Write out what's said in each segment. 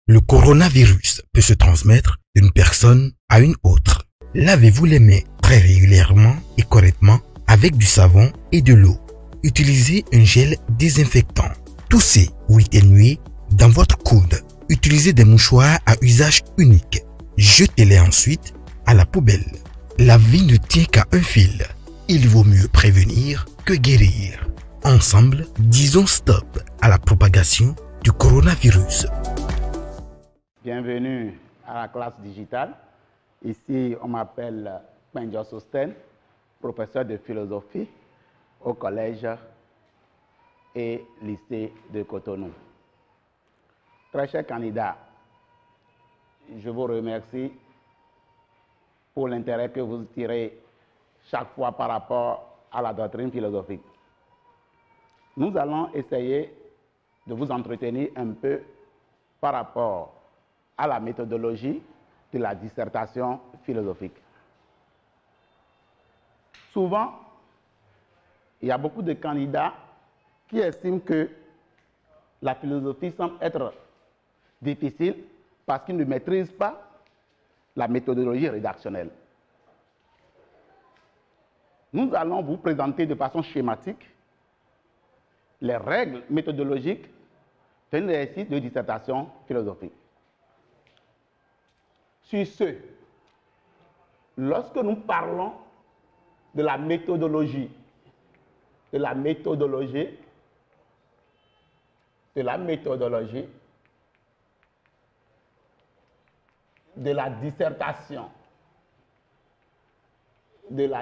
Le coronavirus peut se transmettre d'une personne à une autre. Lavez-vous les mains très régulièrement et correctement avec du savon et de l'eau. Utilisez un gel désinfectant. Toussez ou éternuez dans votre coude. Utilisez des mouchoirs à usage unique. Jetez-les ensuite à la poubelle. La vie ne tient qu'à un fil. Il vaut mieux prévenir que guérir. Ensemble, disons stop à la propagation du coronavirus. Bienvenue à la classe digitale. Ici, on m'appelle Benjo Sosten, professeur de philosophie au collège et lycée de Cotonou. Très chers candidats, je vous remercie pour l'intérêt que vous tirez chaque fois par rapport à la doctrine philosophique. Nous allons essayer de vous entretenir un peu par rapport à la méthodologie de la dissertation philosophique. Souvent, il y a beaucoup de candidats qui estiment que la philosophie semble être difficile parce qu'ils ne maîtrisent pas la méthodologie rédactionnelle. Nous allons vous présenter de façon schématique les règles méthodologiques d'un exercice de dissertation philosophique. Sur ce, lorsque nous parlons de la méthodologie, de la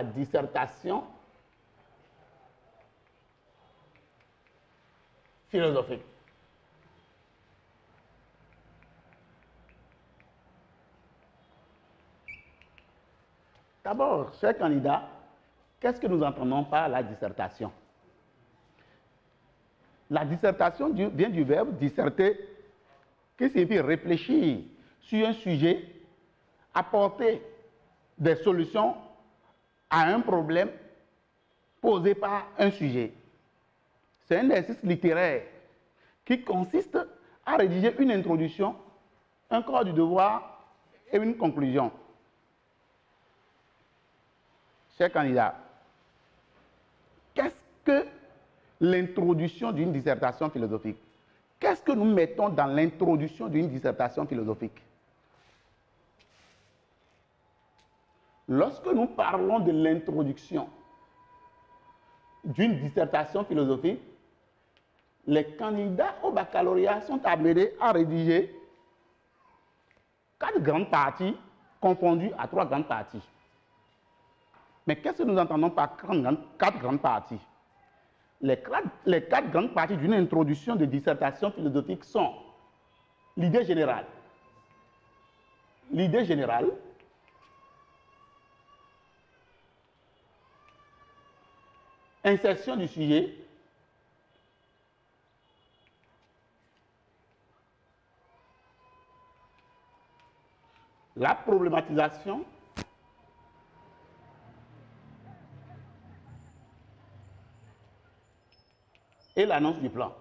dissertation philosophique. D'abord, chers candidats, qu'est-ce que nous entendons par la dissertation? La dissertation vient du verbe disserter, qui signifie réfléchir sur un sujet, apporter des solutions à un problème posé par un sujet. C'est un exercice littéraire qui consiste à rédiger une introduction, un corps du devoir et une conclusion. Chers candidats, qu'est-ce que l'introduction d'une dissertation philosophique? Qu'est-ce que nous mettons dans l'introduction d'une dissertation philosophique? Lorsque nous parlons de l'introduction d'une dissertation philosophique, les candidats au baccalauréat sont amenés à rédiger 4 grandes parties confondues à 3 grandes parties. Mais qu'est-ce que nous entendons par 4 grandes parties? Les 4 grandes parties d'une introduction de dissertation philosophique sont l'idée générale, insertion du sujet, la problématisation, et l'annonce du plan.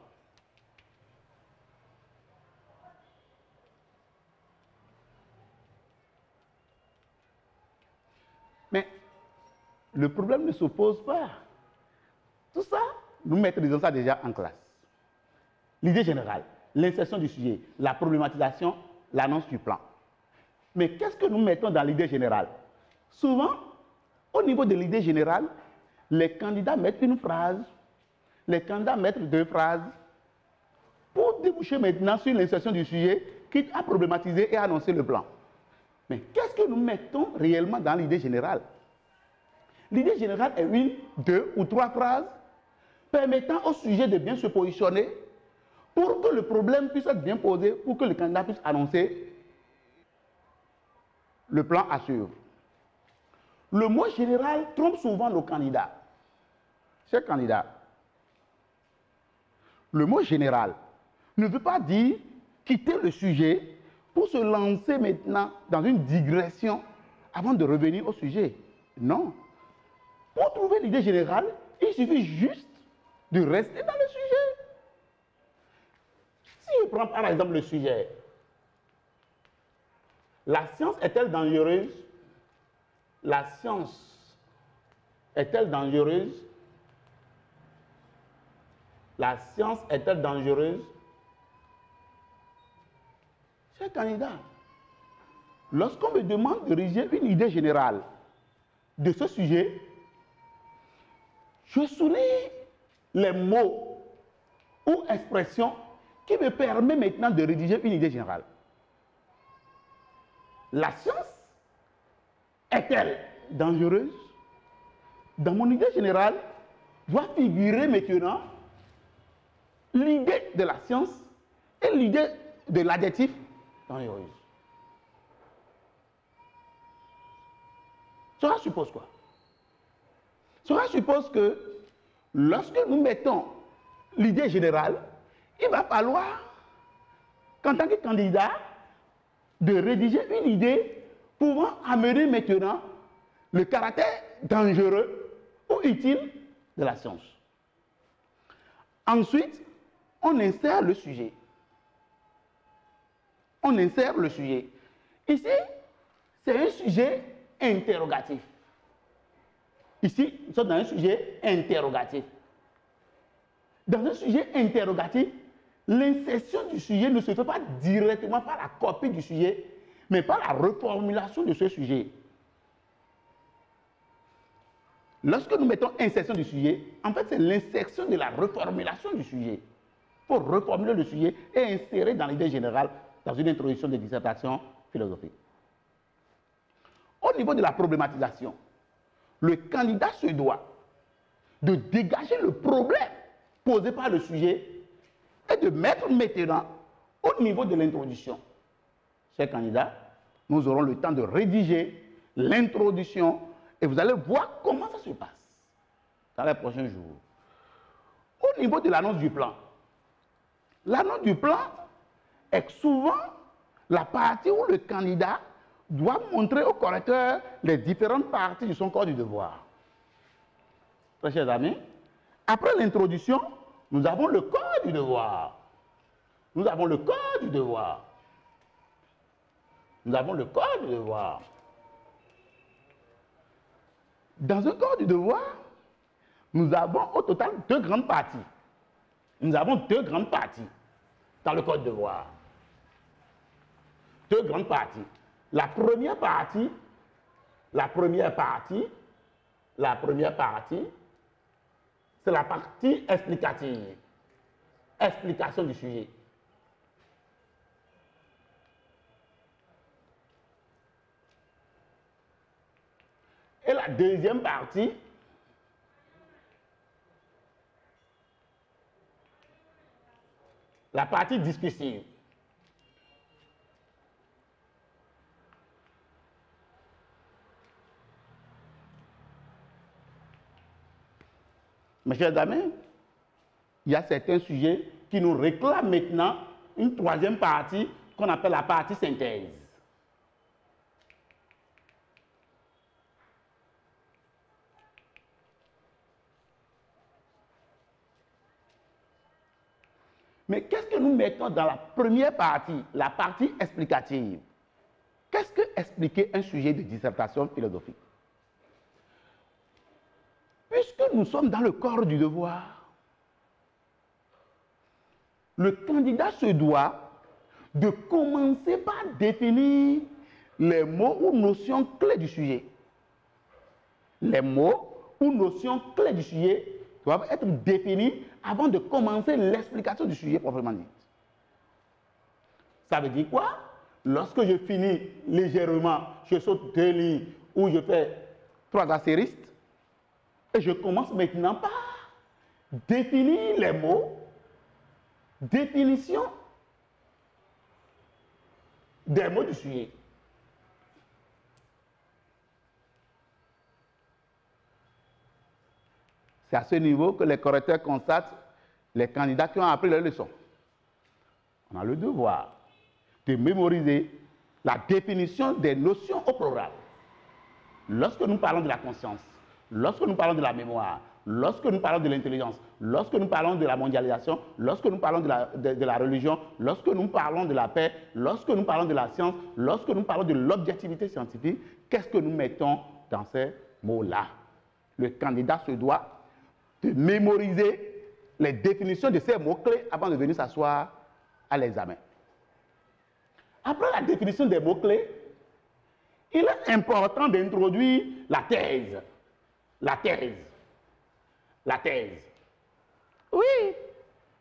Mais le problème ne se pose pas. Tout ça, nous maîtrisons ça déjà en classe. L'idée générale, l'insertion du sujet, la problématisation, l'annonce du plan. Mais qu'est-ce que nous mettons dans l'idée générale? Souvent, au niveau de l'idée générale, les candidats mettent une phrase, les candidats mettent 2 phrases pour déboucher maintenant sur l'insertion du sujet qui a problématisé et annoncé le plan. Mais qu'est-ce que nous mettons réellement dans l'idée générale? L'idée générale est 1, 2 ou 3 phrases permettant au sujet de bien se positionner pour que le problème puisse être bien posé, pour que le candidat puisse annoncer le plan à suivre. Le mot général trompe souvent nos candidats. Chers candidats, le mot général ne veut pas dire quitter le sujet pour se lancer maintenant dans une digression avant de revenir au sujet. Non. Pour trouver l'idée générale, il suffit juste de rester dans le sujet. Si je prends par exemple le sujet, La science est-elle dangereuse? La science est-elle dangereuse? La science est-elle dangereuse? Chers candidats, lorsqu'on me demande de rédiger une idée générale de ce sujet, je souligne les mots ou expressions qui me permettent maintenant de rédiger une idée générale. La science est-elle dangereuse? Dans mon idée générale, doit figurer maintenant l'idée de la science et l'idée de l'adjectif dangereuse. Cela suppose quoi? Cela suppose que lorsque nous mettons l'idée générale, il va falloir qu'en tant que candidat, de rédiger une idée pouvant amener maintenant le caractère dangereux ou utile de la science. Ensuite, on insère le sujet. On insère le sujet. Ici, c'est un sujet interrogatif. Ici, nous sommes dans un sujet interrogatif. Dans un sujet interrogatif, l'insertion du sujet ne se fait pas directement par la copie du sujet, mais par la reformulation de ce sujet. Lorsque nous mettons insertion du sujet, en fait, c'est l'insertion de la reformulation du sujet. Il faut reformuler le sujet et insérer dans l'idée générale dans une introduction de dissertation philosophique. Au niveau de la problématisation, le candidat se doit de dégager le problème posé par le sujet et de mettre maintenant au niveau de l'introduction. Chers candidats, nous aurons le temps de rédiger l'introduction et vous allez voir comment ça se passe dans les prochains jours. Au niveau de l'annonce du plan, l'annonce du plan est souvent la partie où le candidat doit montrer au correcteur les différentes parties de son corps du devoir. Très chers amis, après l'introduction, nous avons le corps du devoir. Nous avons le corps du devoir. Nous avons le corps du devoir. Dans un corps du devoir, nous avons au total deux grandes parties. Nous avons deux grandes parties dans le corps du devoir. Deux grandes parties. La première partie, c'est la partie explicative. Explication du sujet. Et la deuxième partie, la partie discursive. Mes chers amis, il y a certains sujets qui nous réclament maintenant une troisième partie qu'on appelle la partie synthèse. Mais qu'est-ce que nous mettons dans la première partie, la partie explicative? Qu'est-ce que expliquer un sujet de dissertation philosophique? Puisque nous sommes dans le corps du devoir, le candidat se doit de commencer par définir les mots ou notions clés du sujet. Les mots ou notions clés du sujet doivent être définis avant de commencer l'explication du sujet proprement dit. Ça veut dire quoi? Lorsque je finis légèrement, je saute 2 lignes ou je fais 3 astérisques, et je commence maintenant par définir les mots, définition des mots du sujet. C'est à ce niveau que les correcteurs constatent les candidats qui ont appris leur leçon. On a le devoir de mémoriser la définition des notions au programme. Lorsque nous parlons de la conscience, lorsque nous parlons de la mémoire, lorsque nous parlons de l'intelligence, lorsque nous parlons de la mondialisation, lorsque nous parlons de la religion, lorsque nous parlons de la paix, lorsque nous parlons de la science, lorsque nous parlons de l'objectivité scientifique, qu'est-ce que nous mettons dans ces mots-là? Le candidat se doit de mémoriser les définitions de ces mots-clés avant de venir s'asseoir à l'examen. Après la définition des mots-clés, il est important d'introduire la thèse. La thèse. La thèse. Oui,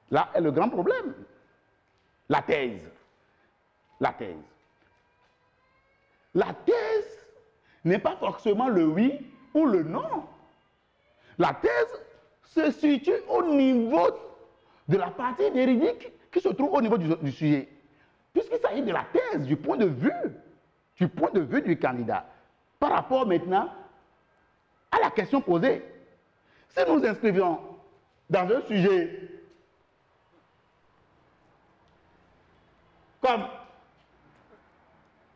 là est le grand problème. La thèse. La thèse. La thèse n'est pas forcément le oui ou le non. La thèse se situe au niveau de la partie véridique qui se trouve au niveau du sujet. Puisqu'il s'agit de la thèse, du point de vue du candidat, par rapport maintenant à la question posée. Si nous inscrivions dans un sujet comme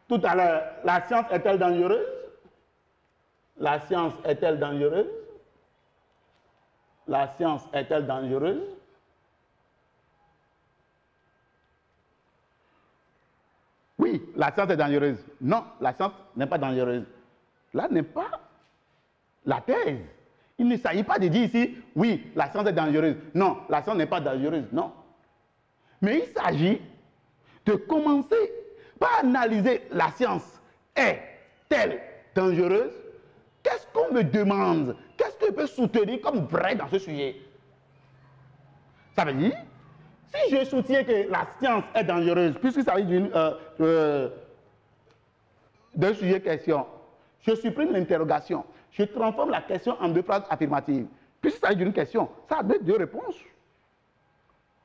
tout à l'heure, la science est-elle dangereuse? La science est-elle dangereuse? La science est-elle dangereuse? Oui, la science est dangereuse. Non, la science n'est pas dangereuse. Là n'est pas la thèse. Il ne s'agit pas de dire ici, oui, la science est dangereuse. Non, la science n'est pas dangereuse. Non. Mais il s'agit de commencer par analyser la science. Est-elle dangereuse? Qu'est-ce qu'on me demande? Qu'est-ce que je peux soutenir comme vrai dans ce sujet? Ça veut dire, si je soutiens que la science est dangereuse, puisqu'il s'agit d'un sujet question, je supprime l'interrogation, je transforme la question en deux phrases affirmatives. Puisqu'il s'agit d'une question, ça a deux réponses.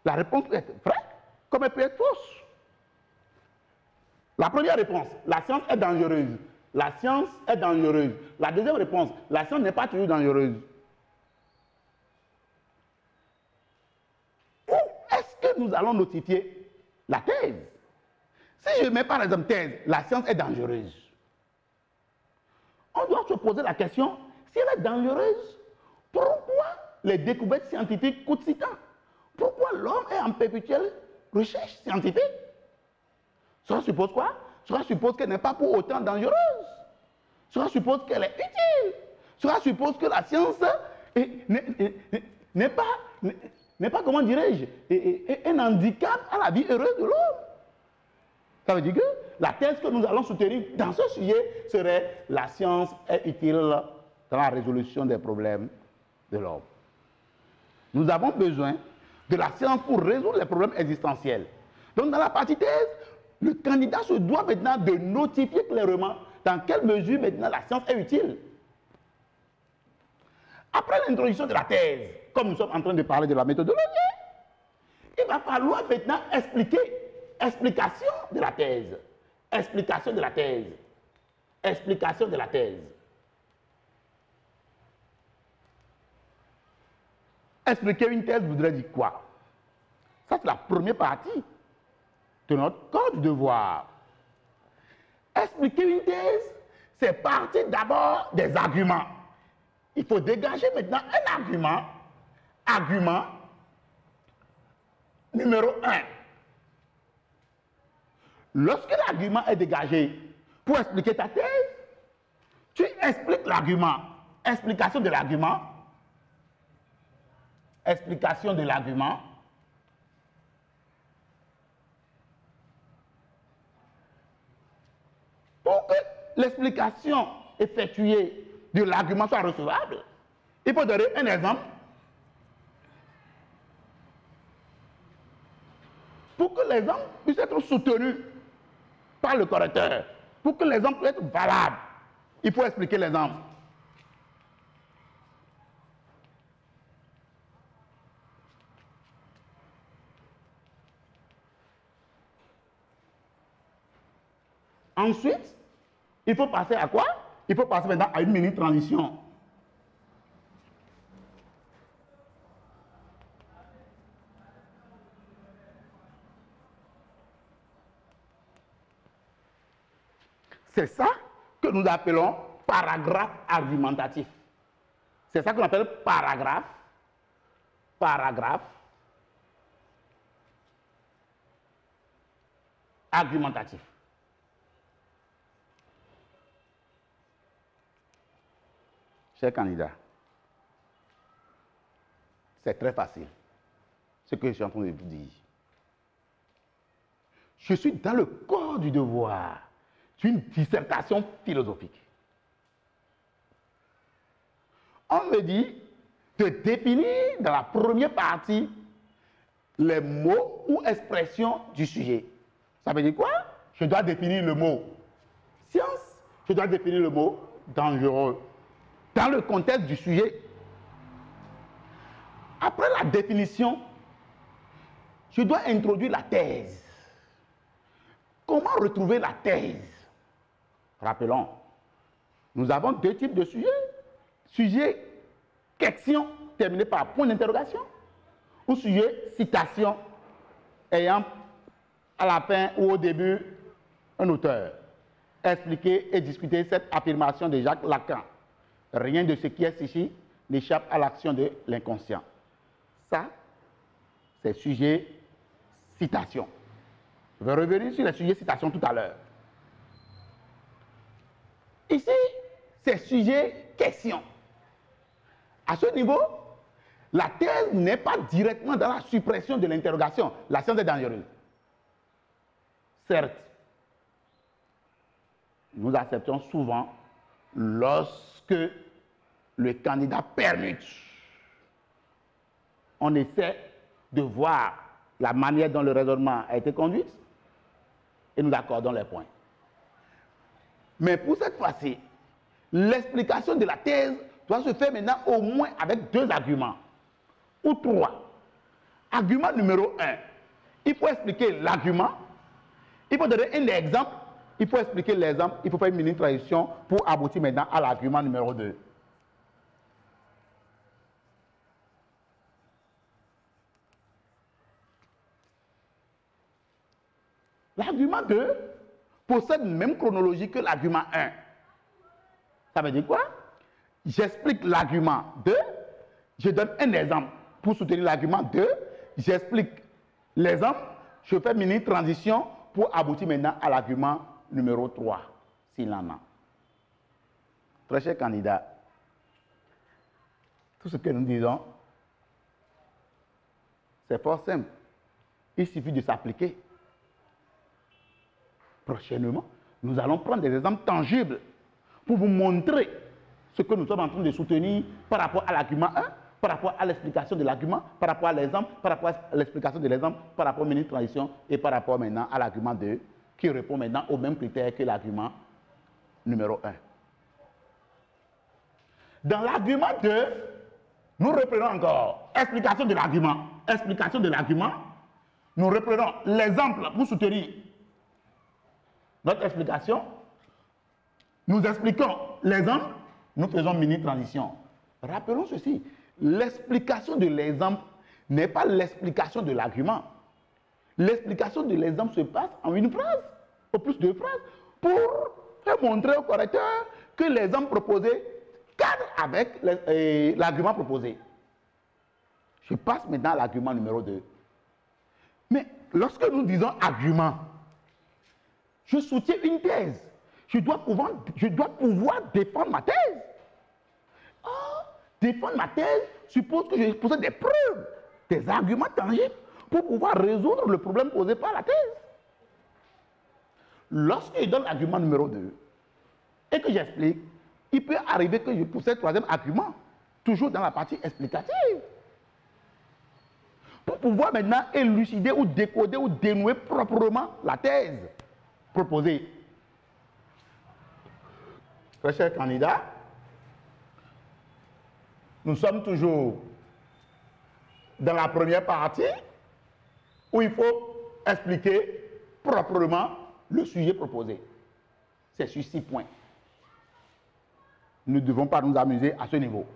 La réponse peut être vraie, comme elle peut être fausse. La première réponse, la science est dangereuse. La science est dangereuse. La deuxième réponse, la science n'est pas toujours dangereuse. Où est-ce que nous allons notifier la thèse? Si je mets par exemple thèse, la science est dangereuse. On doit se poser la question, si elle est dangereuse, pourquoi les découvertes scientifiques coûtent si tant? Pourquoi l'homme est en perpétuelle recherche scientifique? Cela suppose quoi? Cela suppose qu'elle n'est pas pour autant dangereuse. Cela suppose qu'elle est utile. Cela suppose que la science n'est pas, comment dirais-je, un handicap à la vie heureuse de l'homme. Ça veut dire que la thèse que nous allons soutenir dans ce sujet serait la science est utile dans la résolution des problèmes de l'homme. Nous avons besoin de la science pour résoudre les problèmes existentiels. Donc dans la partie thèse, le candidat se doit maintenant de notifier clairement dans quelle mesure maintenant la science est utile. Après l'introduction de la thèse, comme nous sommes en train de parler de la méthodologie, il va falloir maintenant explication de la thèse. Explication de la thèse. Explication de la thèse. Expliquer une thèse voudrait dire quoi? Ça, c'est la première partie de notre corps du devoir. Expliquer une thèse, c'est partir d'abord des arguments. Il faut dégager maintenant un argument. Argument numéro 1. Lorsque l'argument est dégagé pour expliquer ta thèse, tu expliques l'argument. Explication de l'argument. Explication de l'argument. Pour que l'explication effectuée de l'argument soit recevable, il faut donner un exemple. Pour que l'exemple puisse être soutenu par le correcteur, pour que l'exemple puisse être valable, il faut expliquer l'exemple. Ensuite, il faut passer à quoi? Il faut passer maintenant à une mini-transition. C'est ça que nous appelons paragraphe argumentatif. C'est ça qu'on appelle paragraphe. Paragraphe. Argumentatif. Chers candidats, c'est très facile ce que je suis en train de vous dire. Je suis dans le corps du devoir. C'est une dissertation philosophique. On me dit de définir dans la première partie les mots ou expressions du sujet. Ça veut dire quoi? Je dois définir le mot science, je dois définir le mot dangereux dans le contexte du sujet. Après la définition, je dois introduire la thèse. Comment retrouver la thèse? Rappelons, nous avons deux types de sujets. Sujet question terminé par point d'interrogation ou sujet citation ayant à la fin ou au début un auteur. Expliquer et discuter cette affirmation de Jacques Lacan. Rien de ce qui est ici n'échappe à l'action de l'inconscient. Ça, c'est sujet citation. Je vais revenir sur les sujets citation tout à l'heure. Ici, c'est sujet question. À ce niveau, la thèse n'est pas directement dans la suppression de l'interrogation. La science est dangereuse. Certes, nous acceptons souvent lorsque le candidat permute. On essaie de voir la manière dont le raisonnement a été conduit et nous accordons les points. Mais pour cette fois-ci, l'explication de la thèse doit se faire maintenant au moins avec deux arguments ou trois. Argument numéro 1, il faut expliquer l'argument, il faut donner un exemple, il faut expliquer l'exemple, il faut faire une mini-traduction pour aboutir maintenant à l'argument numéro 2. L'argument 2 possède la même chronologie que l'argument 1. Ça veut dire quoi? J'explique l'argument 2, je donne un exemple pour soutenir l'argument 2, j'explique l'exemple, je fais une mini-transition pour aboutir maintenant à l'argument numéro 3, s'il en a. Très chers candidats, tout ce que nous disons, c'est fort simple. Il suffit de s'appliquer. Prochainement, nous allons prendre des exemples tangibles pour vous montrer ce que nous sommes en train de soutenir par rapport à l'argument 1, par rapport à l'explication de l'argument, par rapport à l'exemple, par rapport à l'explication de l'exemple, par rapport à la mini-transition et par rapport maintenant à l'argument 2 qui répond maintenant aux mêmes critères que l'argument numéro 1. Dans l'argument 2, nous reprenons encore explication de l'argument. Explication de l'argument, nous reprenons l'exemple pour soutenir notre explication. Nous expliquons l'exemple, nous faisons mini-transition. Rappelons ceci, l'explication de l'exemple n'est pas l'explication de l'argument. L'explication de l'exemple se passe en une phrase, au plus de phrases, pour faire montrer au correcteur que l'exemple proposé cadre avec l'argument proposé. Je passe maintenant à l'argument numéro 2. Mais lorsque nous disons argument, je soutiens une thèse. Je dois pouvoir défendre ma thèse. Or, défendre ma thèse suppose que je possède des preuves, des arguments tangibles pour pouvoir résoudre le problème posé par la thèse. Lorsque je donne l'argument numéro 2 et que j'explique, il peut arriver que je possède le troisième argument, toujours dans la partie explicative. Pour pouvoir maintenant élucider ou décoder ou dénouer proprement la thèse proposée. Très chers candidats, nous sommes toujours dans la première partie où il faut expliquer proprement le sujet proposé. C'est sur 6 points. Nous ne devons pas nous amuser à ce niveau.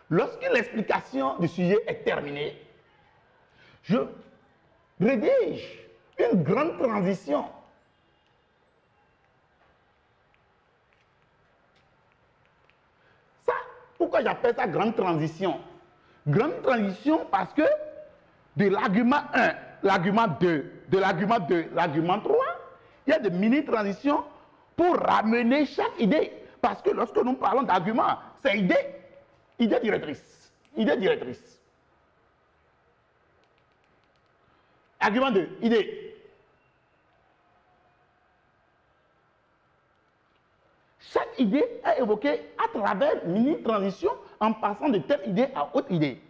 Lorsque l'explication du sujet est terminée, je rédige une grande transition Pourquoi j'appelle ça grande transition? Grande transition parce que de l'argument 1, l'argument 2, de l'argument 2, l'argument 3, il y a des mini-transitions pour ramener chaque idée. Parce que lorsque nous parlons d'argument, c'est idée directrice. Idée directrice. Argument 2, idée. Chaque idée est évoquée à travers une mini-transition en passant de telle idée à autre idée.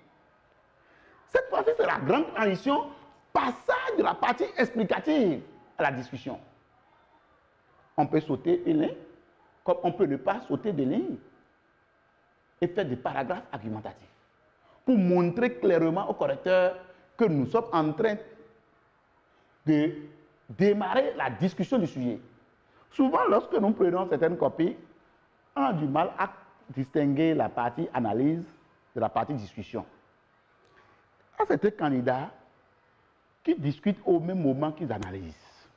Cette fois-ci, c'est la grande transition, passage de la partie explicative à la discussion. On peut sauter une ligne, comme on peut ne pas sauter de ligne, et faire des paragraphes argumentatifs pour montrer clairement au correcteur que nous sommes en train de démarrer la discussion du sujet. Souvent, lorsque nous prenons certaines copies, on a du mal à distinguer la partie analyse de la partie discussion. Il y a certains candidats qui discutent au même moment qu'ils analysent.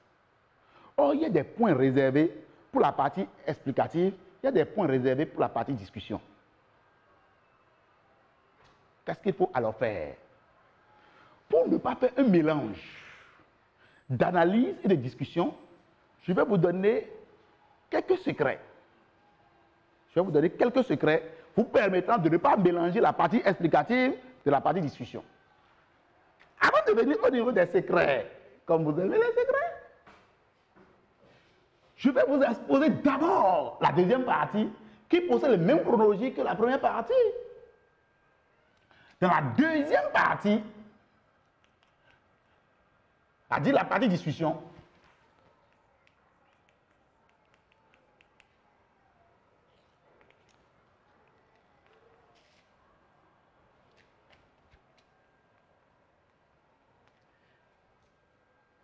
Or, il y a des points réservés pour la partie explicative, il y a des points réservés pour la partie discussion. Qu'est-ce qu'il faut alors faire? Pour ne pas faire un mélange d'analyse et de discussion, je vais vous donner quelques secrets. Je vais vous donner quelques secrets vous permettant de ne pas mélanger la partie explicative de la partie discussion. Avant de venir au niveau des secrets, comme vous aimez les secrets, je vais vous exposer d'abord la deuxième partie qui possède les mêmes chronologies que la première partie. Dans la deuxième partie, c'est-à-dire la partie discussion,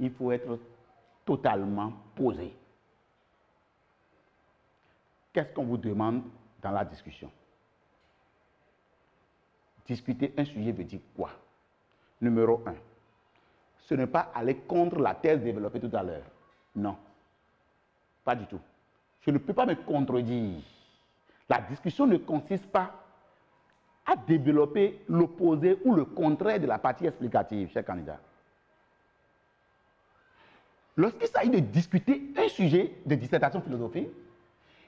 il faut être totalement posé. Qu'est-ce qu'on vous demande dans la discussion? Discuter un sujet veut dire quoi? Numéro 1, ce n'est pas aller contre la thèse développée tout à l'heure. Non, pas du tout. Je ne peux pas me contredire. La discussion ne consiste pas à développer l'opposé ou le contraire de la partie explicative, cher candidat. Lorsqu'il s'agit de discuter un sujet de dissertation philosophique,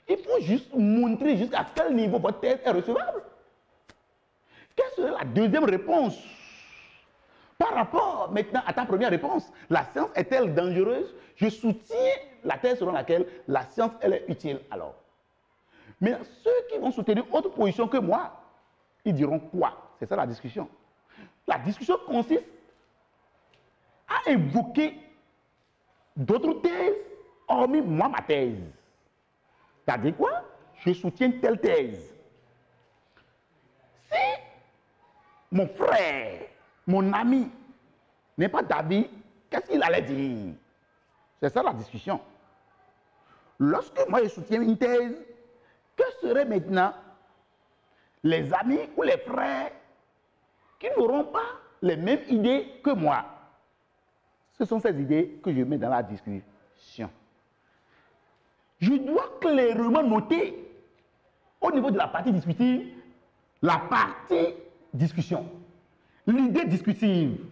il faut juste montrer jusqu'à quel niveau votre thèse est recevable. Quelle serait la deuxième réponse par rapport maintenant à ta première réponse? La science est-elle dangereuse? Je soutiens la thèse selon laquelle la science elle est utile alors. Mais ceux qui vont soutenir autre position que moi, ils diront quoi? C'est ça la discussion. La discussion consiste à évoquer d'autres thèses, hormis moi, ma thèse. C'est-à-dire quoi? Je soutiens telle thèse. Si mon frère, mon ami n'est pas d'avis, qu'est-ce qu'il allait dire? C'est ça la discussion. Lorsque moi je soutiens une thèse, que seraient maintenant les amis ou les frères qui n'auront pas les mêmes idées que moi? Ce sont ces idées que je mets dans la discussion. Je dois clairement noter au niveau de la partie discutive, la partie discussion, l'idée discutive,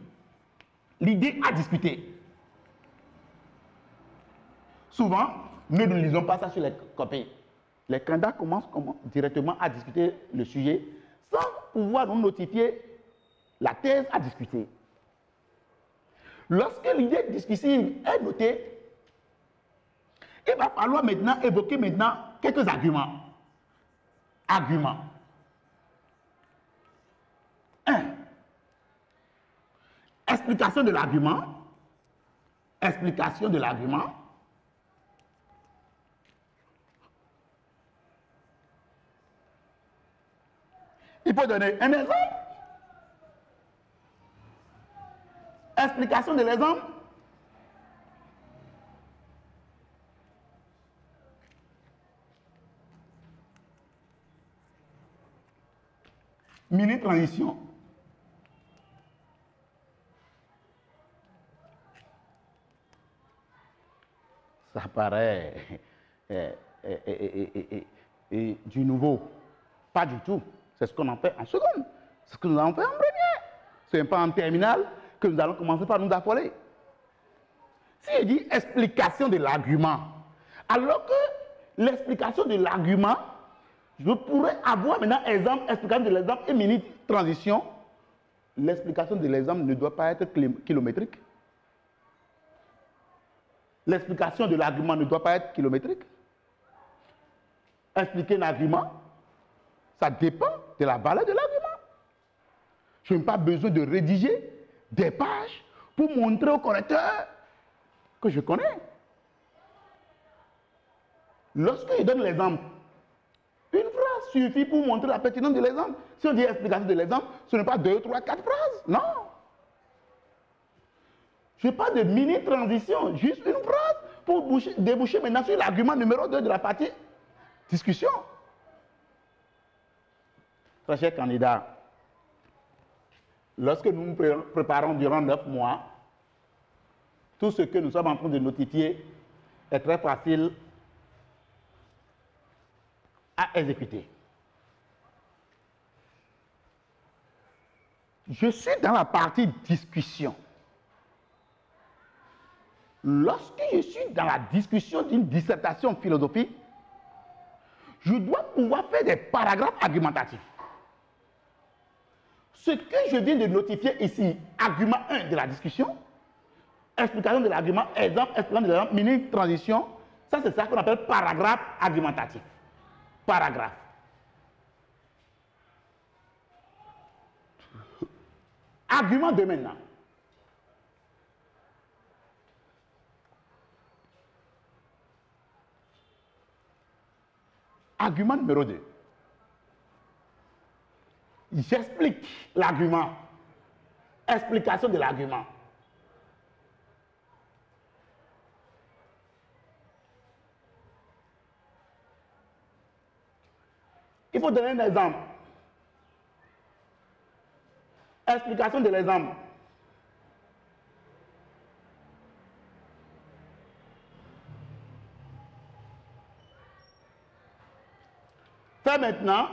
l'idée à discuter. Souvent, nous ne lisons pas ça sur les copies. Les candidats commencent directement à discuter le sujet sans pouvoir nous notifier la thèse à discuter. Lorsque l'idée discursive est notée, il va falloir maintenant évoquer quelques arguments. Arguments. 1. Explication de l'argument. Explication de l'argument. Il faut donner un exemple. Explication de l'exemple. Mini-transition. Ça paraît du nouveau. Pas du tout. C'est ce qu'on en fait en seconde. C'est ce que nous allons faire en première. Ce n'est pas en terminale que nous allons commencer par nous affoler. Si je dis explication de l'argument, alors que l'explication de l'argument, je pourrais avoir maintenant exemple, explication de l'exemple et mini transition. L'explication de l'exemple ne doit pas être kilométrique. L'explication de l'argument ne doit pas être kilométrique. Expliquer un argument, ça dépend de la valeur de l'argument. Je n'ai pas besoin de rédiger des pages pour montrer au correcteur que je connais. Lorsque je donne l'exemple, une phrase suffit pour montrer la pertinence de l'exemple. Si on dit explication de l'exemple, ce n'est pas 2, 3, 4 phrases. Non. Je n'ai pas de mini-transition, juste une phrase pour déboucher maintenant sur l'argument numéro 2 de la partie discussion. Très chers candidats, lorsque nous nous préparons durant 9 mois, tout ce que nous sommes en train de notifier est très facile à exécuter. Je suis dans la partie discussion. Lorsque je suis dans la discussion d'une dissertation philosophique, je dois pouvoir faire des paragraphes argumentatifs. Ce que je viens de notifier ici, argument 1 de la discussion, explication de l'argument, exemple, explication de l'exemple, mini-transition, ça c'est ça qu'on appelle paragraphe argumentatif. Paragraphe. Argument 2 maintenant. Argument numéro 2. J'explique l'argument. Explication de l'argument. Il faut donner un exemple. Explication de l'exemple. Fais maintenant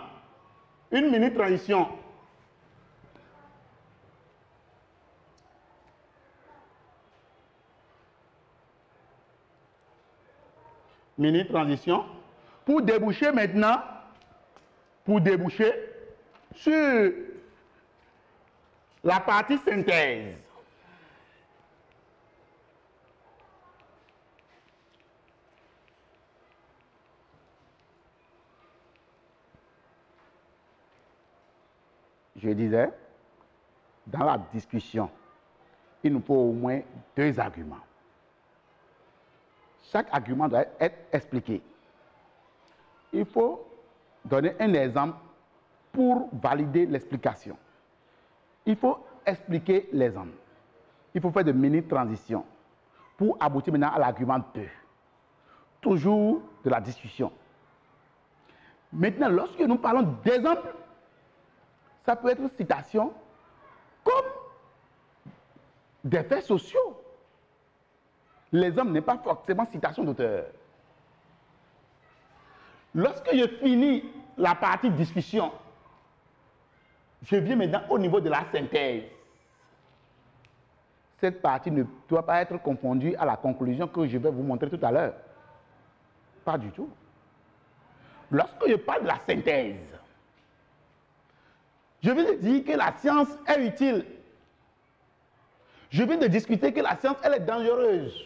une mini-transition. Mini-transition pour déboucher maintenant, sur la partie synthèse. Je disais, dans la discussion, il nous faut au moins 2 arguments. Chaque argument doit être expliqué. Il faut donner un exemple pour valider l'explication. Il faut expliquer l'exemple. Il faut faire de mini-transitions pour aboutir maintenant à l'argument 2. Toujours de la discussion. Maintenant, lorsque nous parlons d'exemple, ça peut être citation comme des faits sociaux. L'exemple n'est pas forcément citation d'auteur. Lorsque je finis la partie discussion, je viens maintenant au niveau de la synthèse. Cette partie ne doit pas être confondue à la conclusion que je vais vous montrer tout à l'heure. Pas du tout. Lorsque je parle de la synthèse, je viens de dire que la science est utile. Je viens de discuter que la science, elle est dangereuse.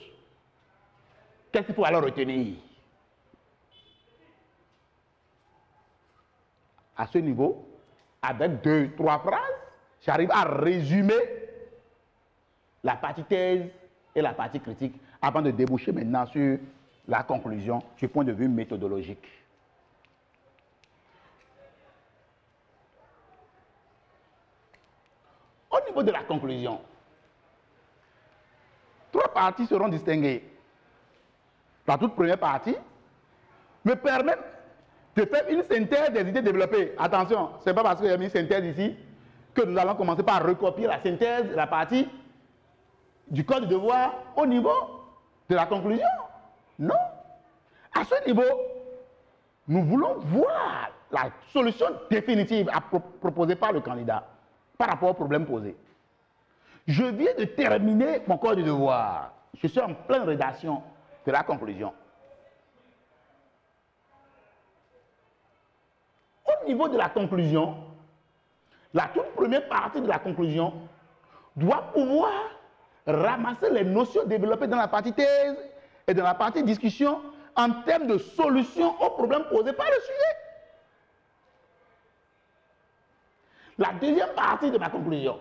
Qu'est-ce qu'il faut alors retenir? À ce niveau, avec 2, 3 phrases, j'arrive à résumer la partie thèse et la partie critique avant de déboucher maintenant sur la conclusion du point de vue méthodologique. Au niveau de la conclusion, 3 parties seront distinguées. La toute première partie me permet de faire une synthèse des idées développées. Attention, ce n'est pas parce qu'il y a mis une synthèse ici que nous allons commencer par recopier la synthèse de la partie du code de devoir au niveau de la conclusion. Non. À ce niveau, nous voulons voir la solution définitive proposée par le candidat par rapport au problème posé. Je viens de terminer mon corps de devoir. Je suis en pleine rédaction de la conclusion. Au niveau de la conclusion, la toute première partie de la conclusion doit pouvoir ramasser les notions développées dans la partie thèse et dans la partie discussion en termes de solution aux problèmes posés par le sujet. La deuxième partie de ma conclusion,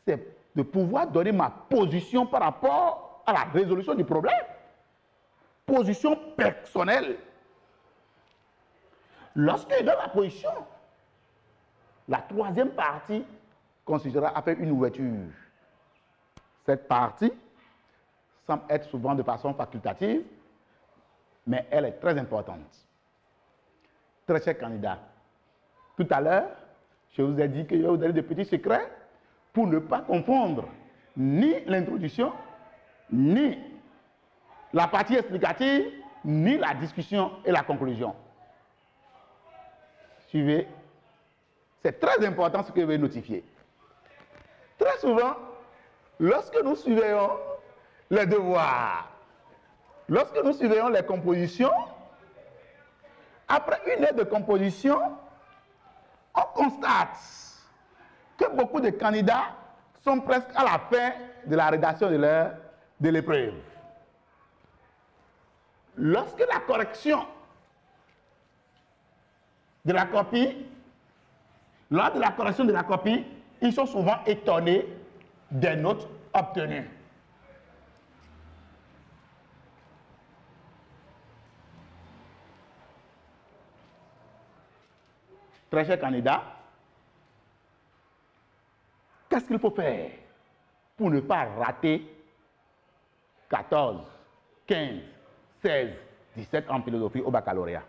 c'est de pouvoir donner ma position par rapport à la résolution du problème. Position personnelle. Lorsque je donne la position, la troisième partie consistera à faire une ouverture. Cette partie semble être souvent de façon facultative, mais elle est très importante. Très cher candidat, tout à l'heure, je vous ai dit que je vais vous donner des petits secrets pour ne pas confondre ni l'introduction, ni la partie explicative, ni la discussion et la conclusion. Suivez. C'est très important ce que je vais notifier. Très souvent, lorsque nous surveillons les devoirs, lorsque nous surveillons les compositions, après une heure de composition, on constate que beaucoup de candidats sont presque à la fin de la rédaction de l'épreuve. Lorsque la correction de la copie, lors de la correction de la copie, ils sont souvent étonnés des notes obtenues. Très cher candidat, qu'est-ce qu'il faut faire pour ne pas rater 14, 15, 16, 17 en philosophie au baccalauréat?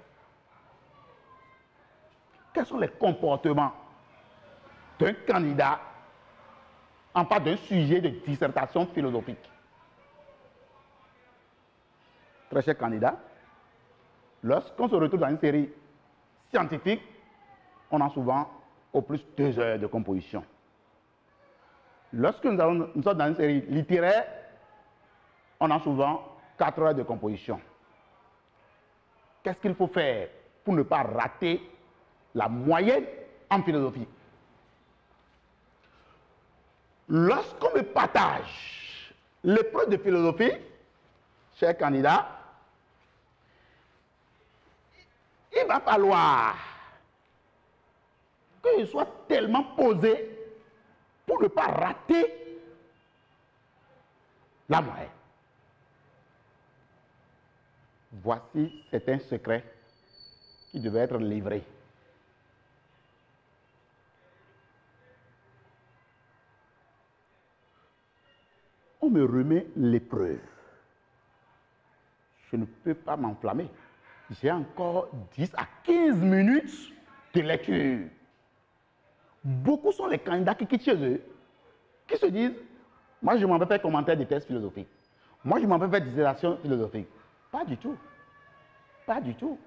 Quels sont les comportements d'un candidat en face d'un sujet de dissertation philosophique? Très cher candidat, lorsqu'on se retrouve dans une série scientifique, on a souvent au plus 2 heures de composition. Lorsque nous sommes dans une série littéraire, on a souvent 4 heures de composition. Qu'est-ce qu'il faut faire pour ne pas rater la moyenne en philosophie? Lorsqu'on me partage l'épreuve de philosophie, chers candidats, il va falloir que je sois tellement posé pour ne pas rater la moyenne. Voici certains secrets qui devaient être livrés. On me remet l'épreuve. Je ne peux pas m'enflammer. J'ai encore 10 à 15 minutes de lecture. Beaucoup sont les candidats qui quittent chez eux, qui se disent, moi je m'en vais faire commentaire des tests philosophiques. Moi je m'en vais faire dissertation philosophique. Pas du tout. Pas du tout.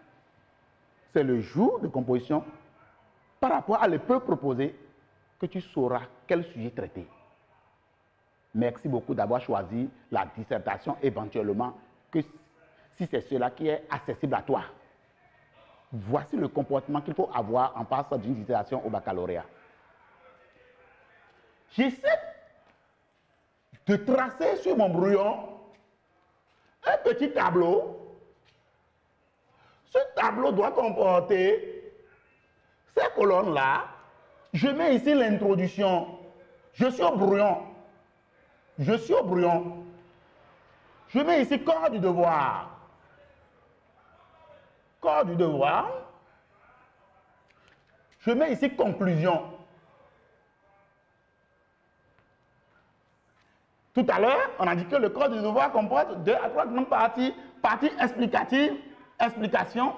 C'est le jour de composition, par rapport à l'épreuve proposée, que tu sauras quel sujet traiter. Merci beaucoup d'avoir choisi la dissertation éventuellement, que si c'est cela qui est accessible à toi. Voici le comportement qu'il faut avoir en passant d'une dissertation au baccalauréat. J'essaie de tracer sur mon brouillon un petit tableau. Ce tableau doit comporter ces colonnes-là. Je mets ici l'introduction. Je suis au brouillon. Je suis au brouillon. Je mets ici corps du devoir. Corps du devoir. Je mets ici conclusion. Tout à l'heure, on a dit que le corps du devoir comporte 2 à 3 grandes parties. Partie explicative, explication,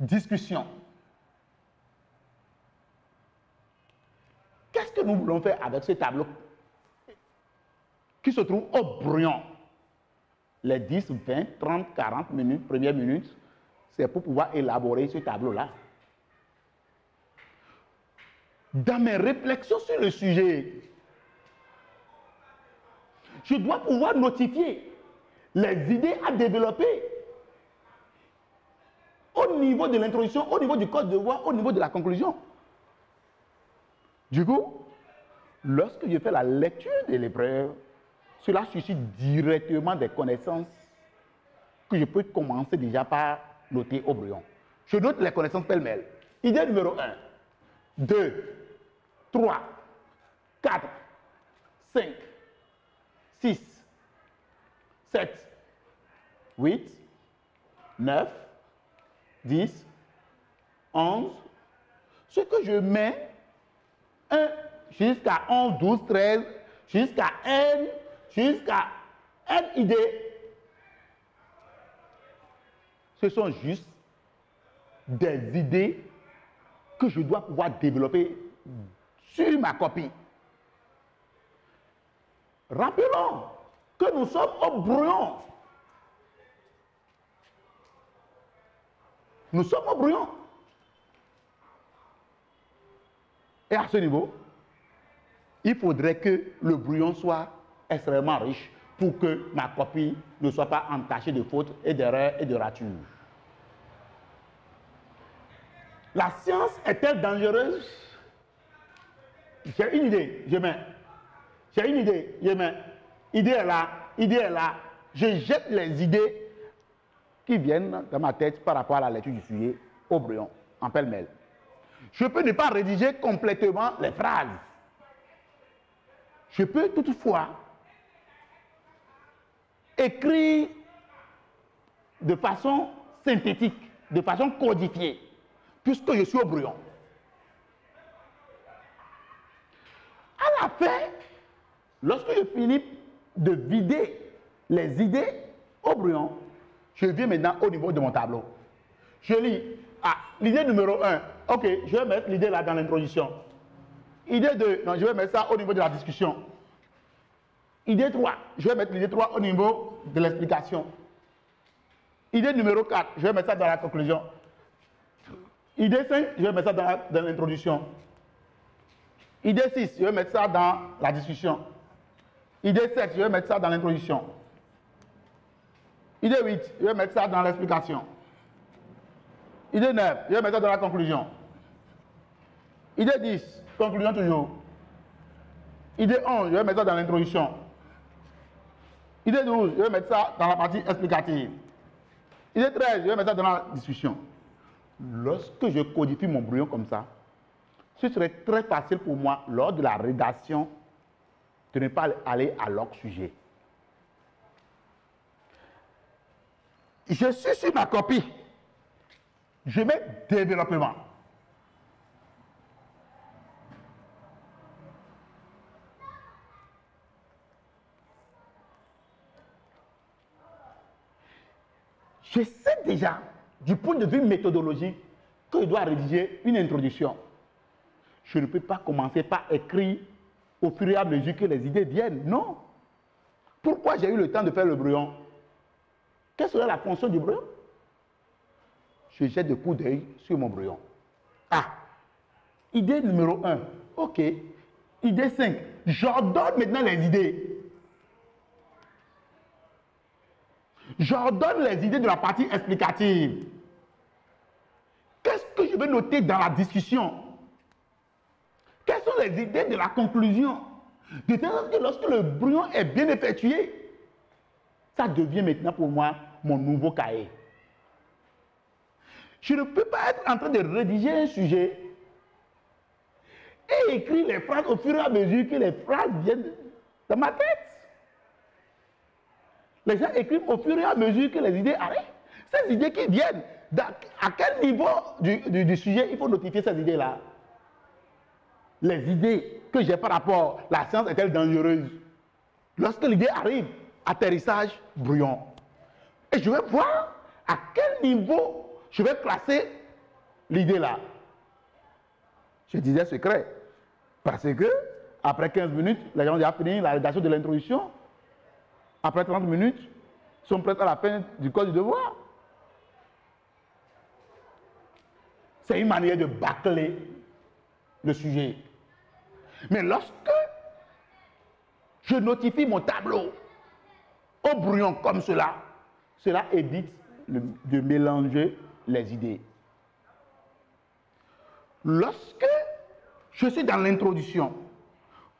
discussion. Qu'est-ce que nous voulons faire avec ce tableau qui se trouve au brouillon? Les 10, 20, 30, 40 minutes, première minute, c'est pour pouvoir élaborer ce tableau-là. Dans mes réflexions sur le sujet, je dois pouvoir notifier les idées à développer au niveau de l'introduction, au niveau du code de voix, au niveau de la conclusion. Du coup, lorsque je fais la lecture de l'épreuve, cela suscite directement des connaissances que je peux commencer déjà par noter au brouillon. Je note les connaissances pêle-mêle. Idée numéro 1, 2, 3, 4, 5, 6, 7, 8, 9, 10, 11. Ce que je mets 1 jusqu'à 11, 12, 13, jusqu'à N idées. Ce sont juste des idées que je dois pouvoir développer sur ma copie. Rappelons que nous sommes au brouillon. Nous sommes au brouillon. Et à ce niveau, il faudrait que le brouillon soit extrêmement riche pour que ma copie ne soit pas entachée de fautes et d'erreurs et de ratures. La science est-elle dangereuse? J'ai une idée, je mets. J'ai une idée, je mets. Idée est là, idée est là. Je jette les idées qui viennent dans ma tête par rapport à la lecture du sujet au brouillon, en pêle-mêle. Je peux ne pas rédiger complètement les phrases. Je peux toutefois écrire de façon synthétique, de façon codifiée, puisque je suis au brouillon. À la fin, lorsque je finis de vider les idées au brouillon, je viens maintenant au niveau de mon tableau. Je lis, l'idée numéro 1, ok, je vais mettre l'idée là dans l'introduction. Idée 2, non, je vais mettre ça au niveau de la discussion. Idée 3, je vais mettre l'idée 3 au niveau de l'explication. Idée numéro 4, je vais mettre ça dans la conclusion. Idée 5, je vais mettre ça dans l'introduction. Idée 6, je vais mettre ça dans la discussion. Idée 7, je vais mettre ça dans l'introduction. Idée 8, je vais mettre ça dans l'explication. Idée 9, je vais mettre ça dans la conclusion. Idée 10, conclusion toujours. Idée 11, je vais mettre ça dans l'introduction. Idée 12, je vais mettre ça dans la partie explicative. Idée 13, je vais mettre ça dans la discussion. Lorsque je codifie mon brouillon comme ça, ce serait très facile pour moi, lors de la rédaction, de ne pas aller à l'autre sujet. Je suis sur ma copie. Je mets développement. Je sais déjà, du point de vue méthodologique, que je dois rédiger une introduction. Je ne peux pas commencer par écrire au fur et à mesure que les idées viennent. Non. Pourquoi j'ai eu le temps de faire le brouillon? Quelle serait la fonction du brouillon? Je jette de coups d'œil sur mon brouillon. Idée numéro 1. OK. Idée 5. J'ordonne maintenant les idées. J'ordonne les idées de la partie explicative. Qu'est-ce que je vais noter dans la discussion? Quelles sont les idées de la conclusion? De telle sorte que lorsque le brouillon est bien effectué, ça devient maintenant pour moi mon nouveau cahier. Je ne peux pas être en train de rédiger un sujet et écrire les phrases au fur et à mesure que les phrases viennent dans ma tête. Les gens écrivent au fur et à mesure que les idées arrivent. Ces idées qui viennent, à quel niveau du sujet il faut notifier ces idées-là? Les idées que j'ai par rapport, la science est-elle dangereuse? Lorsque l'idée arrive, atterrissage, brouillon. Et je vais voir à quel niveau je vais classer l'idée-là. Je disais secret. Parce que, après 15 minutes, les gens ont déjà fini la rédaction de l'introduction. Après 30 minutes, ils sont prêts à la fin du code du devoir. c'est une manière de bâcler le sujet. Mais lorsque je notifie mon tableau au brouillon comme cela, cela évite de mélanger les idées. Lorsque je suis dans l'introduction,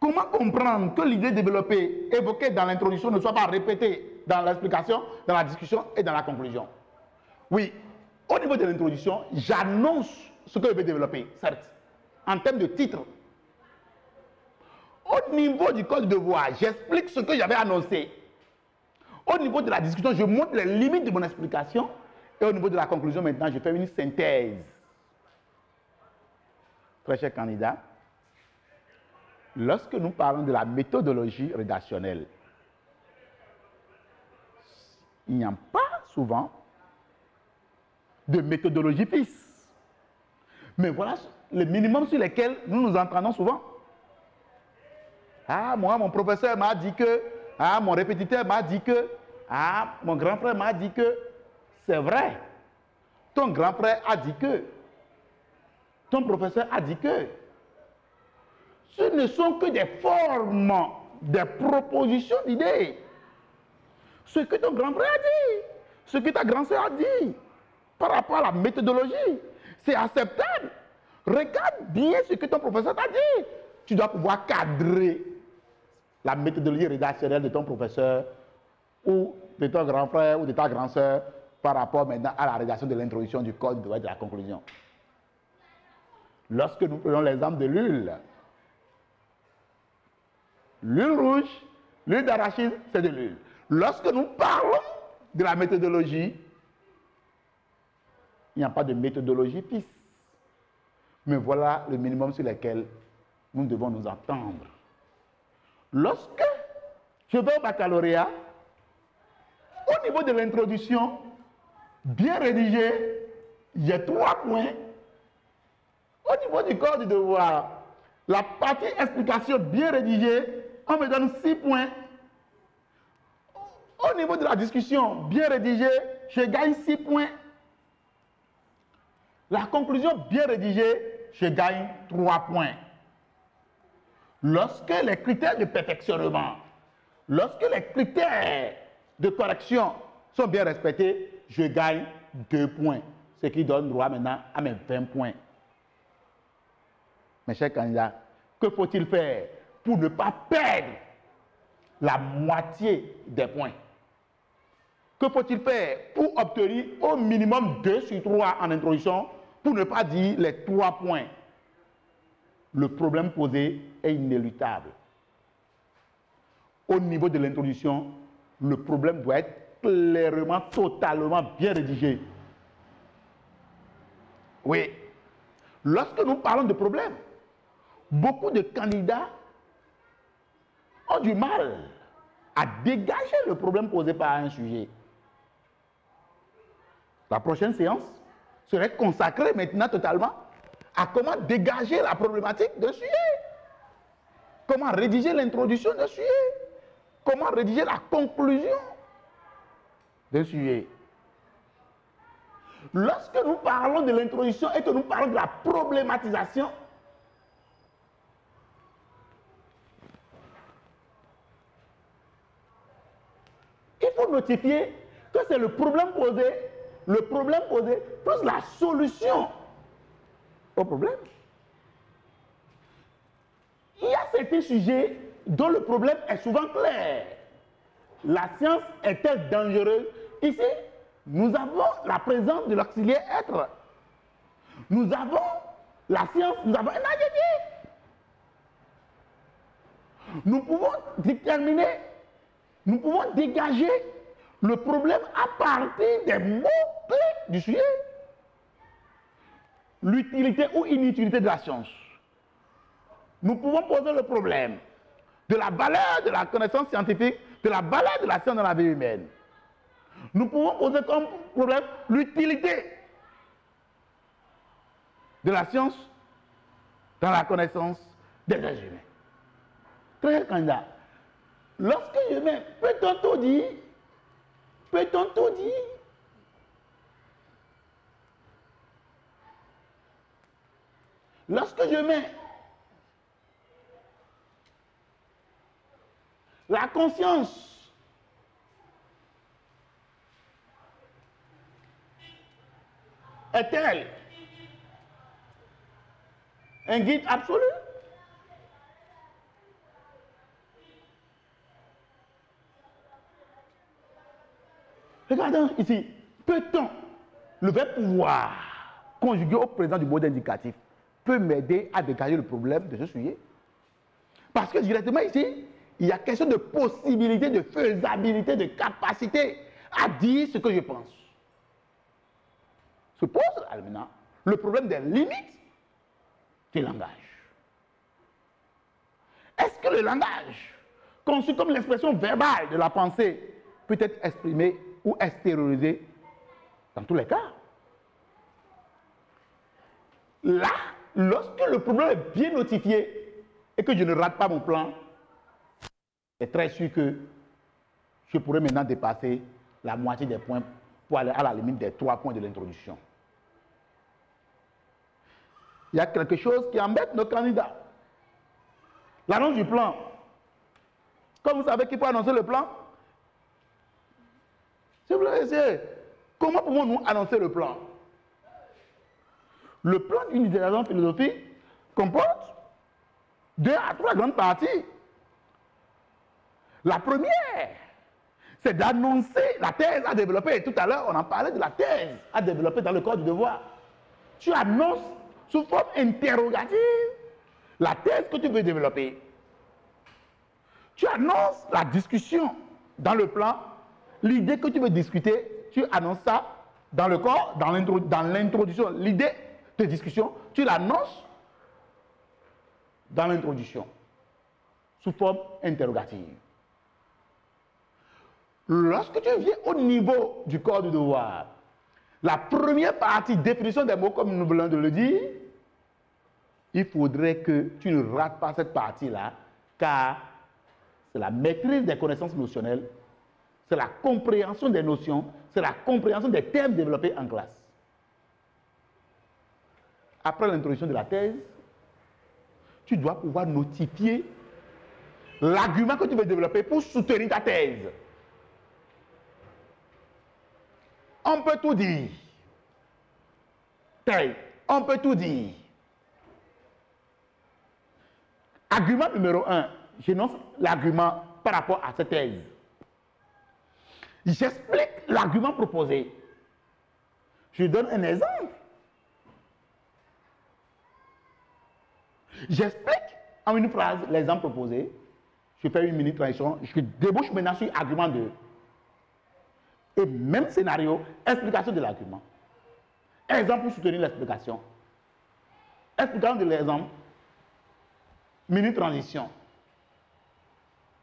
comment comprendre que l'idée développée, évoquée dans l'introduction ne soit pas répétée dans l'explication, dans la discussion et dans la conclusion? Oui, au niveau de l'introduction, j'annonce ce que je vais développer, certes, en termes de titre. Au niveau du code de voix, j'explique ce que j'avais annoncé. Au niveau de la discussion, je montre les limites de mon explication. Et au niveau de la conclusion, maintenant, je fais une synthèse. Très chers candidats, lorsque nous parlons de la méthodologie rédactionnelle, il n'y a pas souvent de méthodologie fixe. Mais voilà le minimum sur lesquels nous nous entraînons souvent. Ah, moi, mon professeur m'a dit que, ah, mon répétiteur m'a dit que, ah, mon grand frère m'a dit que, c'est vrai. Ton grand frère a dit que, ton professeur a dit que. Ce ne sont que des formes, des propositions d'idées. Ce que ton grand frère a dit, ce que ta grand-sœur a dit, par rapport à la méthodologie, c'est acceptable. Regarde bien ce que ton professeur t'a dit. Tu dois pouvoir cadrer la méthodologie rédactionnelle de ton professeur ou de ton grand frère ou de ta grand-sœur par rapport maintenant à la rédaction de l'introduction du code de la conclusion. Lorsque nous prenons l'exemple de l'huile rouge, l'huile d'arachide, c'est de l'huile. Lorsque nous parlons de la méthodologie, il n'y a pas de méthodologie fixe. Mais voilà le minimum sur lequel nous devons nous entendre. Lorsque je vais au baccalauréat, au niveau de l'introduction, bien rédigée, j'ai 3 points. Au niveau du code de devoir, la partie explication bien rédigée, on me donne 6 points. Au niveau de la discussion bien rédigée, je gagne 6 points. La conclusion bien rédigée, je gagne 3 points. Lorsque les critères de perfectionnement, lorsque les critères de correction sont bien respectés, je gagne 2 points. Ce qui donne droit maintenant à mes 20 points. Mes chers candidats, que faut-il faire pour ne pas perdre la moitié des points? Que faut-il faire pour obtenir au minimum 2 sur 3 en introduction, pour ne pas dire les 3 points? Le problème posé est inéluctable. Au niveau de l'introduction, le problème doit être clairement, totalement bien rédigé. Oui. Lorsque nous parlons de problème, beaucoup de candidats ont du mal à dégager le problème posé par un sujet. La prochaine séance serait consacrée maintenant totalement à comment dégager la problématique d'un sujet. Comment rédiger l'introduction d'un sujet. Comment rédiger la conclusion d'un sujet. Lorsque nous parlons de l'introduction et que nous parlons de la problématisation, il faut notifier que c'est le problème posé plus la solution au problème. Il y a certains sujets dont le problème est souvent clair. La science est-elle dangereuse? Ici, nous avons la présence de l'auxiliaire être. Nous avons la science, nous avons un adjectif. Nous pouvons déterminer, nous pouvons dégager le problème à partir des mots-clés du sujet. L'utilité ou inutilité de la science. Nous pouvons poser le problème de la valeur de la connaissance scientifique, de la valeur de la science dans la vie humaine. Nous pouvons poser comme problème l'utilité de la science dans la connaissance des êtres humains. Très bien, candidat. Lorsque je mets, peut-on tout dire? Peut-on tout dire? Lorsque je mets la conscience est-elle un guide absolu? Regardons ici, peut-on, le verbe pouvoir, conjugué au présent du mode indicatif, peut m'aider à dégager le problème de ce sujet? Parce que directement ici, il y a question de possibilité, de faisabilité, de capacité à dire ce que je pense. Se pose maintenant le problème des limites du langage. Est-ce que le langage, conçu comme l'expression verbale de la pensée, peut être exprimé ou extériorisé dans tous les cas? Là, lorsque le problème est bien notifié et que je ne rate pas mon plan, c'est très sûr que je pourrais maintenant dépasser la moitié des points pour aller à la limite des 3 points de l'introduction. Il y a quelque chose qui embête nos candidats. L'annonce du plan. Comme vous savez qu'il faut annoncer le plan, s'il vous plaît, comment pouvons-nous annoncer le plan? Le plan d'une itération philosophique comporte 2 à 3 grandes parties. La première, c'est d'annoncer la thèse à développer. Tout à l'heure, on en parlait de la thèse à développer dans le corps du devoir. Tu annonces sous forme interrogative la thèse que tu veux développer. Tu annonces la discussion dans le plan, l'idée que tu veux discuter, tu annonces ça dans le corps, dans l'introduction. L'idée de discussion, tu l'annonces dans l'introduction, sous forme interrogative. Lorsque tu viens au niveau du corps du devoir, la première partie, définition des mots, comme nous venons de le dire, il faudrait que tu ne rates pas cette partie-là, car c'est la maîtrise des connaissances notionnelles, c'est la compréhension des notions, c'est la compréhension des termes développés en classe. Après l'introduction de la thèse, tu dois pouvoir notifier l'argument que tu veux développer pour soutenir ta thèse. On peut tout dire. On peut tout dire. Argument numéro 1, j'énonce l'argument par rapport à cette thèse. J'explique l'argument proposé. Je donne un exemple. J'explique en une phrase l'exemple proposé. Je fais une minute transition. Je débouche maintenant sur argument 2. Et même scénario, explication de l'argument. Exemple pour soutenir l'explication. Explication de l'exemple. Minute transition.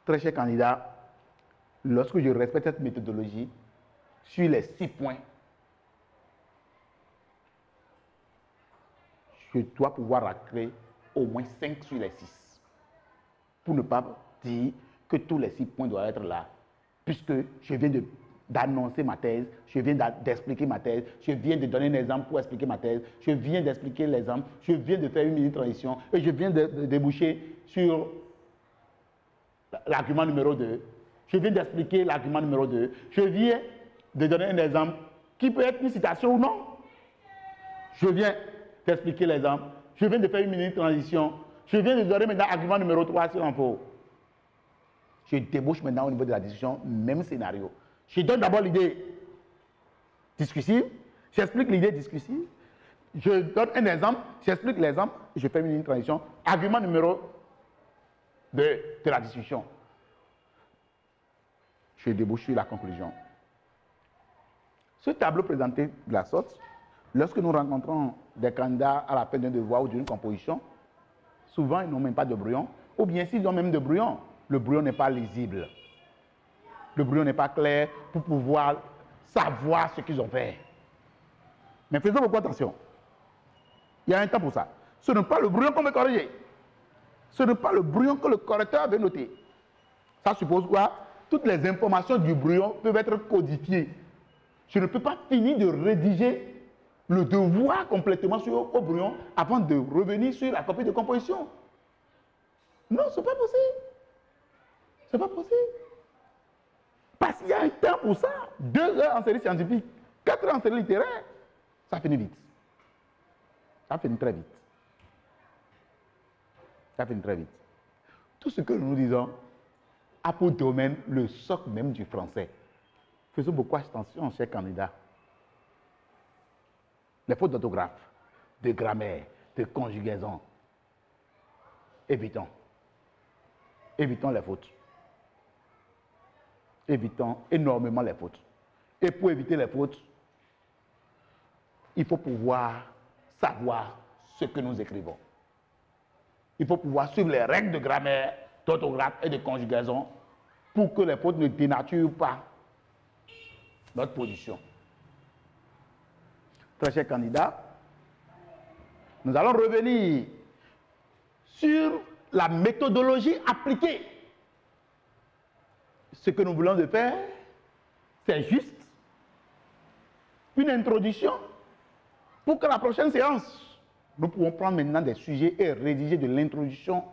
Très cher candidat, lorsque je respecte cette méthodologie, sur les 6 points, je dois pouvoir racler au moins 5 sur les 6. Pour ne pas dire que tous les 6 points doivent être là. Puisque je viens d'annoncer ma thèse, je viens d'expliquer ma thèse, je viens de donner un exemple pour expliquer ma thèse, je viens d'expliquer l'exemple, je viens de faire une minute transition et je viens de déboucher sur l'argument numéro 2. Je viens d'expliquer l'argument numéro 2. Je viens de donner un exemple qui peut être une citation ou non. Je viens d'expliquer l'exemple. Je viens de faire une minute transition. Je viens de donner maintenant l'argument numéro 3 sur l'info. Je débouche maintenant au niveau de la discussion, même scénario. Je donne d'abord l'idée discursive, j'explique l'idée discursive, je donne un exemple, j'explique l'exemple, je fais une transition. Argument numéro 2 de la discussion. Je débouche sur la conclusion. Ce tableau présenté de la sorte, lorsque nous rencontrons des candidats à la fin d'un devoir ou d'une composition, souvent ils n'ont même pas de brouillon, ou bien s'ils ont même de brouillon, le brouillon n'est pas lisible. Le brouillon n'est pas clair pour pouvoir savoir ce qu'ils ont fait. Mais faisons beaucoup attention. Il y a un temps pour ça. Ce n'est pas le brouillon qu'on veut corriger. Ce n'est pas le brouillon que le correcteur veut noter. Ça suppose quoi? Toutes les informations du brouillon peuvent être codifiées. Je ne peux pas finir de rédiger le devoir complètement sur, au brouillon avant de revenir sur la copie de composition. Non, ce n'est pas possible. Ce n'est pas possible. Parce qu'il y a un temps pour ça. 2 heures en série scientifique, 4 heures en série littéraire, ça finit vite. Ça finit très vite. Ça finit très vite. Tout ce que nous disons a pour domaine le socle même du français. Faisons beaucoup attention, chers candidats. Les fautes d'orthographe, de grammaire, de conjugaison. Évitons. Évitons les fautes. Évitons énormément les fautes. Et pour éviter les fautes, il faut pouvoir savoir ce que nous écrivons. Il faut pouvoir suivre les règles de grammaire, d'orthographe et de conjugaison pour que les fautes ne dénaturent pas notre position. Très chers candidats, nous allons revenir sur la méthodologie appliquée. Ce que nous voulons de faire, c'est juste une introduction pour que la prochaine séance, nous pouvons prendre maintenant des sujets et rédiger de l'introduction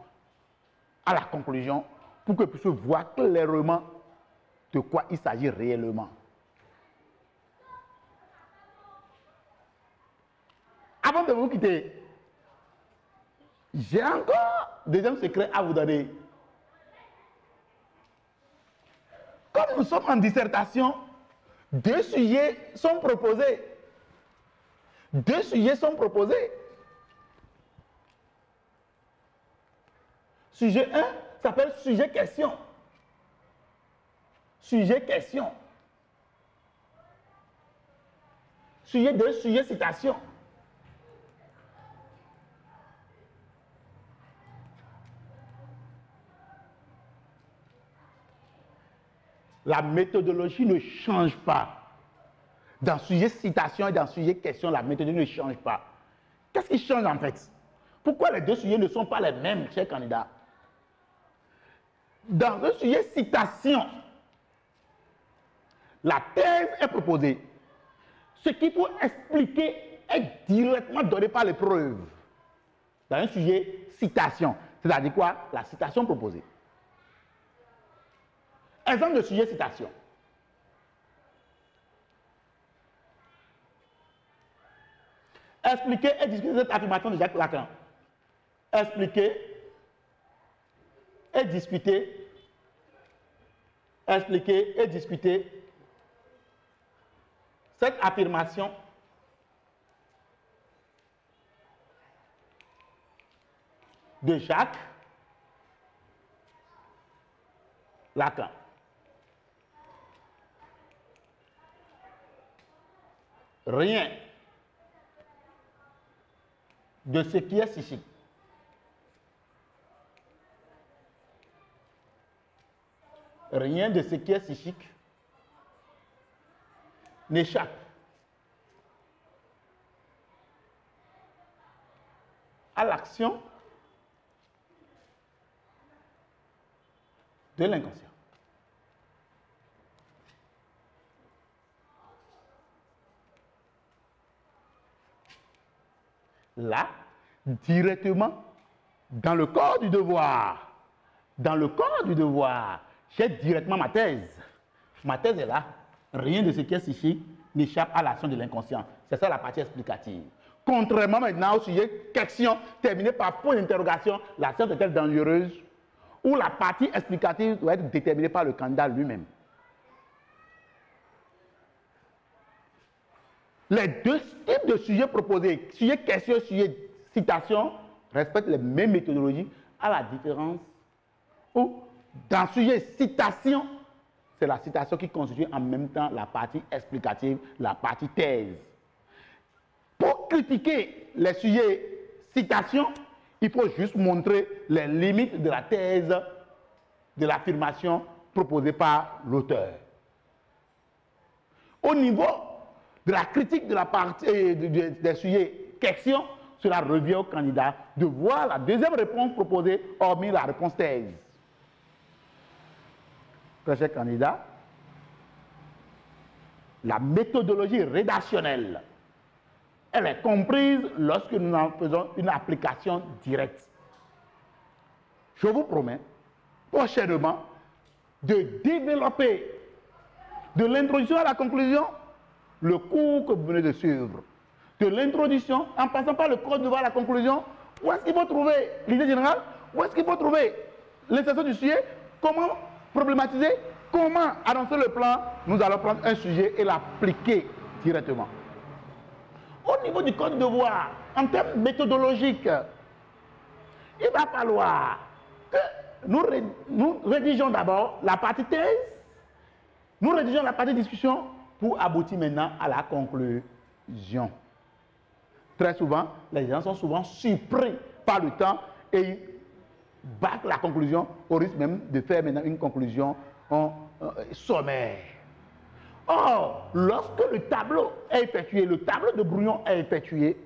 à la conclusion pour que vous puissiez voir clairement de quoi il s'agit réellement. Avant de vous quitter, j'ai encore des secrets à vous donner. Comme nous sommes en dissertation, 2 sujets sont proposés. 2 sujets sont proposés. Sujet 1 s'appelle sujet question. Sujet question. Sujet 2, sujet citation. La méthodologie ne change pas. Dans sujet citation et dans sujet question, la méthodologie ne change pas. Qu'est-ce qui change en fait? Pourquoi les 2 sujets ne sont pas les mêmes, chers candidats? Dans un sujet citation, la thèse est proposée. Ce qu'il faut expliquer est directement donné par les preuves. Dans un sujet citation, c'est-à-dire quoi? La citation proposée. Exemple de sujet citation. Expliquer et discuter cette affirmation de Jacques Lacan. Expliquer et discuter. Expliquer et discuter cette affirmation de Jacques Lacan. Rien de ce qui est psychique rien de ce qui est psychique n'échappe à l'action de l'inconscient. Là, directement, dans le corps du devoir, j'ai directement ma thèse. Ma thèse est là. Rien de ce qui est psychique n'échappe à l'action de l'inconscient. C'est ça la partie explicative. Contrairement maintenant au sujet question terminé par point d'interrogation, la science est-elle dangereuse? Où la partie explicative doit être déterminée par le candidat lui-même. Les 2 types de sujets proposés, sujet question, sujet citation, respectent les mêmes méthodologies, à la différence où, dans le sujet citation, c'est la citation qui constitue en même temps la partie explicative, la partie thèse. Pour critiquer les sujets citation, il faut juste montrer les limites de la thèse, de l'affirmation proposée par l'auteur. Au niveau de la critique de la partie des sujets questions, cela revient au candidat de voir la deuxième réponse proposée, hormis la réponse thèse. Très cher candidat, la méthodologie rédactionnelle est elle est comprise lorsque nous en faisons une application directe. Je vous promets prochainement de développer de l'introduction à la conclusion le cours que vous venez de suivre. De l'introduction, en passant par le code de voir à la conclusion, où est-ce qu'il faut trouver l'idée générale, où est-ce qu'il faut trouver l'insertion du sujet, comment problématiser, comment annoncer le plan. Nous allons prendre un sujet et l'appliquer directement. Au niveau du code de devoir, en termes méthodologiques, il va falloir que nous rédigeons d'abord la partie thèse, nous rédigeons la partie discussion pour aboutir maintenant à la conclusion. Très souvent, les gens sont souvent surpris par le temps et ils battent la conclusion au risque même de faire maintenant une conclusion sommaire. Or, lorsque le tableau est effectué, le tableau de brouillon est effectué,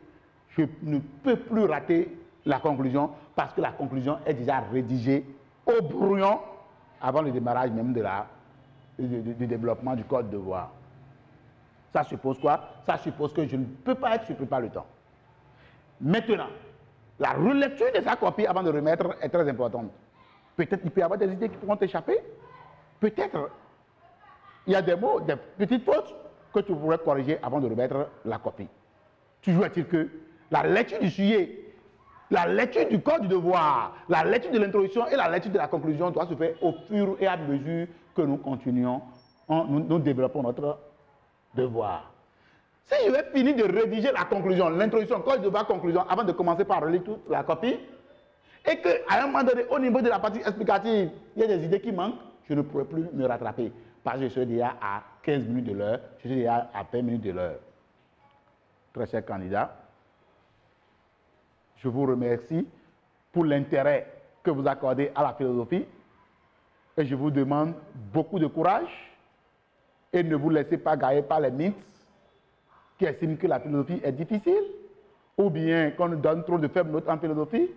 je ne peux plus rater la conclusion parce que la conclusion est déjà rédigée au brouillon avant le démarrage même du développement du code de devoir. Ça suppose quoi? Ça suppose que je ne peux pas être surpris par le temps. Maintenant, la relecture de sa copie avant de remettre est très importante. Peut-être qu'il peut y avoir des idées qui pourront t'échapper. Peut-être il y a des mots, des petites fautes que tu pourrais corriger avant de remettre la copie. Toujours est-il que la lecture du sujet, la lecture du code du devoir, la lecture de l'introduction et la lecture de la conclusion doit se faire au fur et à mesure que nous continuons, nous développons notre devoir. Si je vais finir de rédiger la conclusion, l'introduction, code de devoir, conclusion, avant de commencer par relire toute la copie, et qu'à un moment donné, au niveau de la partie explicative, il y a des idées qui manquent, je ne pourrai plus me rattraper. Parce que je suis déjà à 15 minutes de l'heure, je suis déjà à 20 minutes de l'heure. Très chers candidats, je vous remercie pour l'intérêt que vous accordez à la philosophie et je vous demande beaucoup de courage et ne vous laissez pas gagner par les mythes qui estiment que la philosophie est difficile ou bien qu'on nous donne trop de faibles notes en philosophie.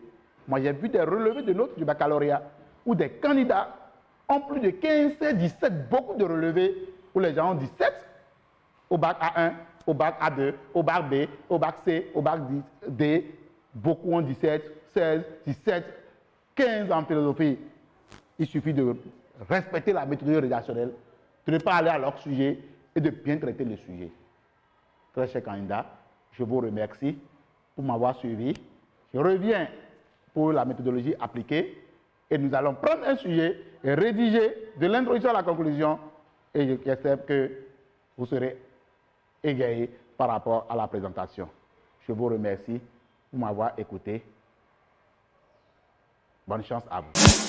Moi, j'ai vu des relevés de notes du baccalauréat où des candidats ont plus de 15, 16, 17, beaucoup de relevés où les gens ont 17 au bac A1, au bac A2, au bac B, au bac C, au bac D. Beaucoup ont 17, 16, 17, 15 en philosophie. Il suffit de respecter la méthodologie rédactionnelle, de ne pas aller à leur sujet et de bien traiter le sujet. Très chers candidats, je vous remercie pour m'avoir suivi. Je reviens pour la méthodologie appliquée et nous allons prendre un sujet et rédiger de l'introduction à la conclusion et j'espère que vous serez égayés par rapport à la présentation. Je vous remercie pour m'avoir écouté. Bonne chance à vous.